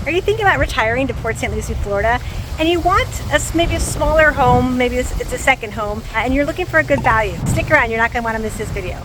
Are you thinking about retiring to Port St Lucie, Florida, and you want maybe a smaller home, maybe it's a second home, and you're looking for a good value? Stick around, you're not going to want to miss this video.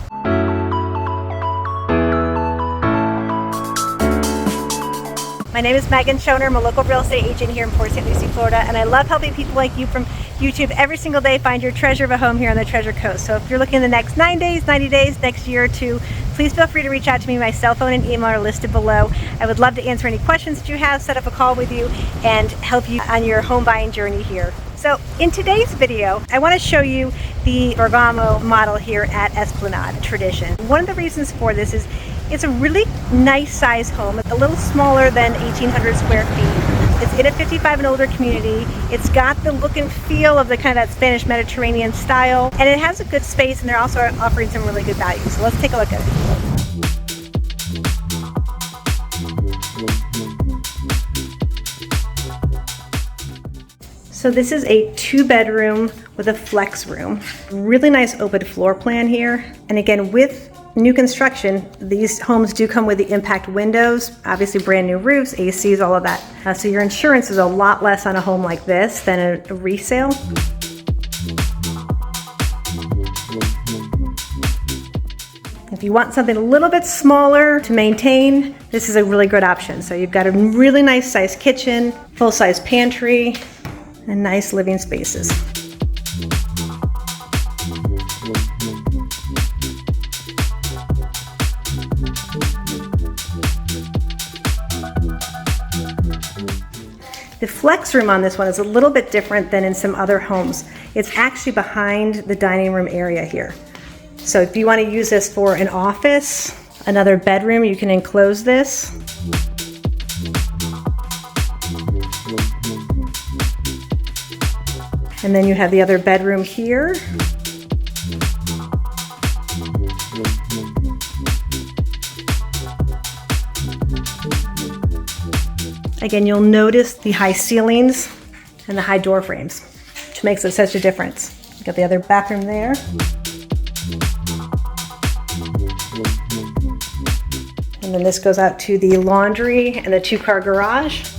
My name is Megan Schoner. I'm a local real estate agent here in Port St Lucie, Florida, and I love helping people like you from YouTube every single day find your treasure of a home here on the Treasure Coast. So if you're looking in the next 9 days, 90 days, next year or two, please feel free to reach out to me. My cell phone and email are listed below. I would love to answer any questions that you have, set up a call with you, and help you on your home buying journey here. So in today's video, I want to show you the Bergamo model here at Esplanade Tradition. One of the reasons for this is it's a really nice size home. It's a little smaller than 1,800 square feet. It's in a 55 and older community. It's got the look and feel of the kind of that Spanish Mediterranean style, and it has a good space, and they're also offering some really good value. So let's take a look at it. So this is a 2-bedroom with a flex room. Really nice open floor plan here. And again, with new construction, these homes do come with the impact windows, obviously brand new roofs, ACs, all of that. So your insurance is a lot less on a home like this than a resale. If you want something a little bit smaller to maintain, this is a really good option. So you've got a really nice size kitchen, full-size pantry, and nice living spaces. The flex room on this one is a little bit different than in some other homes. It's actually behind the dining room area here. So if you want to use this for an office, another bedroom, you can enclose this. And then you have the other bedroom here. Again, you'll notice the high ceilings and the high door frames, which makes such a difference. You got the other bathroom there. And then this goes out to the laundry and the 2-car garage.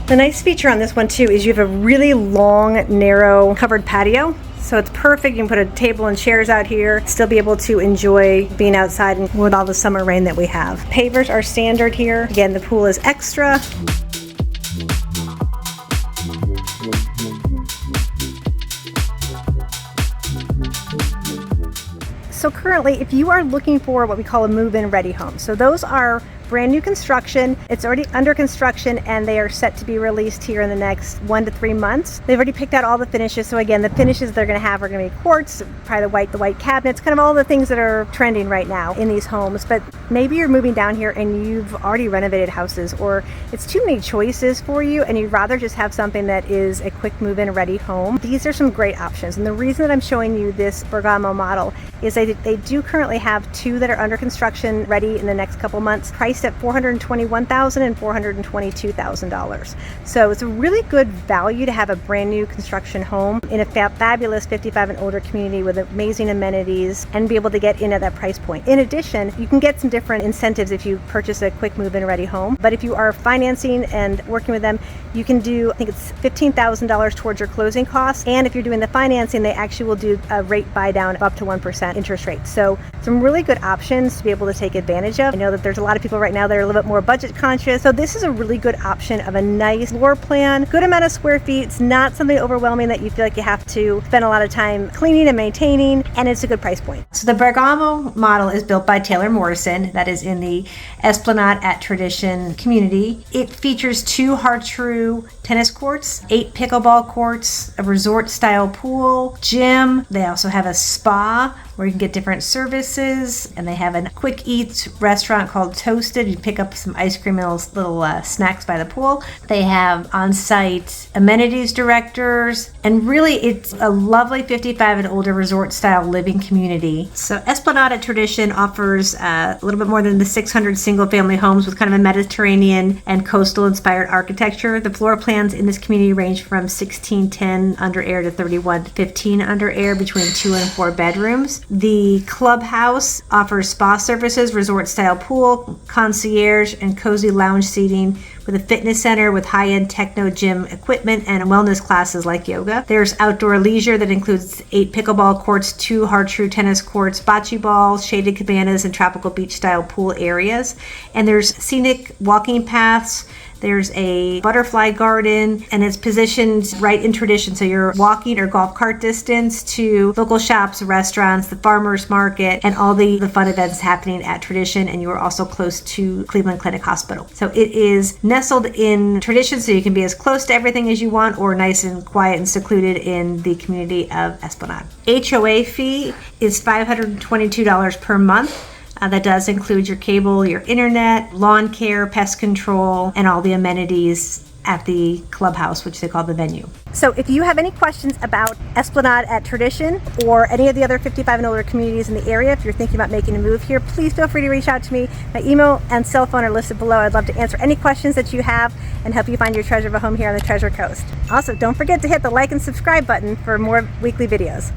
The nice feature on this one too is you have a really long, narrow, covered patio. So it's perfect. You can put a table and chairs out here, still be able to enjoy being outside with all the summer rain that we have. Pavers are standard here. Again, the pool is extra. So currently, if you are looking for what we call a move-in ready home, so those are brand new construction. It's already under construction and they are set to be released here in the next 1 to 3 months. They've already picked out all the finishes. So again, the finishes they're going to have are going to be quartz, probably the white cabinets, kind of all the things that are trending right now in these homes. But maybe you're moving down here and you've already renovated houses, or it's too many choices for you and you'd rather just have something that is a quick move-in ready home. These are some great options. And the reason that I'm showing you this Bergamo model is they do currently have 2 that are under construction ready in the next couple months, priced at $421,000 and $422,000. So it's a really good value to have a brand new construction home in a fabulous 55 and older community with amazing amenities and be able to get in at that price point. In addition, you can get some different incentives if you purchase a quick move-in ready home. But if you are financing and working with them, you can do, I think it's $15,000 towards your closing costs. And if you're doing the financing, they actually will do a rate buy down of up to 1% interest rate. So some really good options to be able to take advantage of. I know that there's a lot of people right now that are a little bit more budget conscious. So this is a really good option of a nice floor plan, good amount of square feet. It's not something overwhelming that you feel like you have to spend a lot of time cleaning and maintaining, and it's a good price point. So the Bergamo model is built by Taylor Morrison. That is in the Esplanade at Tradition community. It features 2 hard-true tennis courts, 8 pickleball courts, a resort-style pool, gym. They also have a spa where you can get different services. And they have a quick eats restaurant called Toasted. You pick up some ice cream and little snacks by the pool. They have on-site amenities directors, and really it's a lovely 55 and older resort style living community. So Esplanade at Tradition offers a little bit more than the 600 single family homes with kind of a Mediterranean and coastal inspired architecture. The floor plans in this community range from 1610 under air to 3115 under air, between 2 and 4 bedrooms. The clubhouse offers spa services, resort style pool, concierge, and cozy lounge seating, with a fitness center with high-end techno gym equipment and wellness classes like yoga. There's outdoor leisure that includes 8 pickleball courts, 2 hard-true tennis courts, bocce balls, shaded cabanas, and tropical beach-style pool areas. And there's scenic walking paths. There's a butterfly garden, and it's positioned right in Tradition. So you're walking or golf cart distance to local shops, restaurants, the farmers market, and all the fun events happening at Tradition. And you are also close to Cleveland Clinic Hospital. So it is nestled in Tradition, so you can be as close to everything as you want, or nice and quiet and secluded in the community of Esplanade. HOA fee is $522 per month. That does include your cable, your internet, lawn care, pest control, and all the amenities at the clubhouse, which they call the venue. So if you have any questions about Esplanade at Tradition or any of the other 55 and older communities in the area, if you're thinking about making a move here, please feel free to reach out to me. My email and cell phone are listed below. I'd love to answer any questions that you have and help you find your treasure of a home here on the Treasure Coast. Also, don't forget to hit the like and subscribe button for more weekly videos.